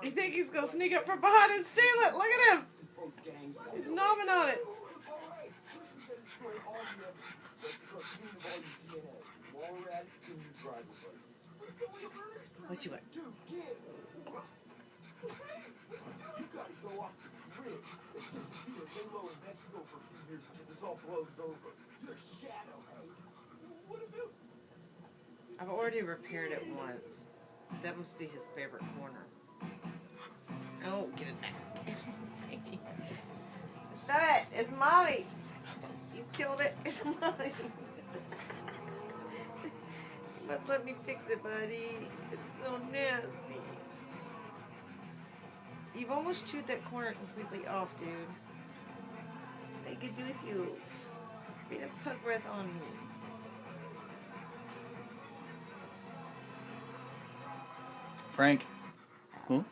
You think he's gonna sneak up from behind and steal it? Look at him! He's nomming on it. What you want? I've already repaired it once. That must be his favorite corner. Oh, get it back. Stop it! It's Molly! You killed it. It's Molly. You must let me fix it, buddy. It's so nasty. You've almost chewed that corner completely off, dude. What I could do with you? Breathe a pug breath on me. Frank. Huh?